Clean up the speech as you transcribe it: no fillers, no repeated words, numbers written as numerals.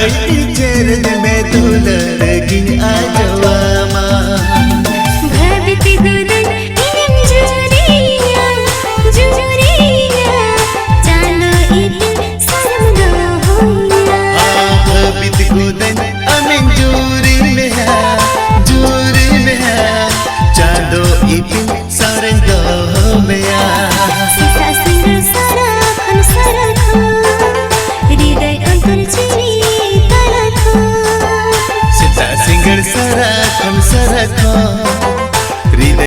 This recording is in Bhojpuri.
चरण में दुलर गिन आजवामा भवित गुदन इनम जुरिया जुरिया चालो इतिन सरम होया भवित गुदन अमिन जूरी में है चालो इतिन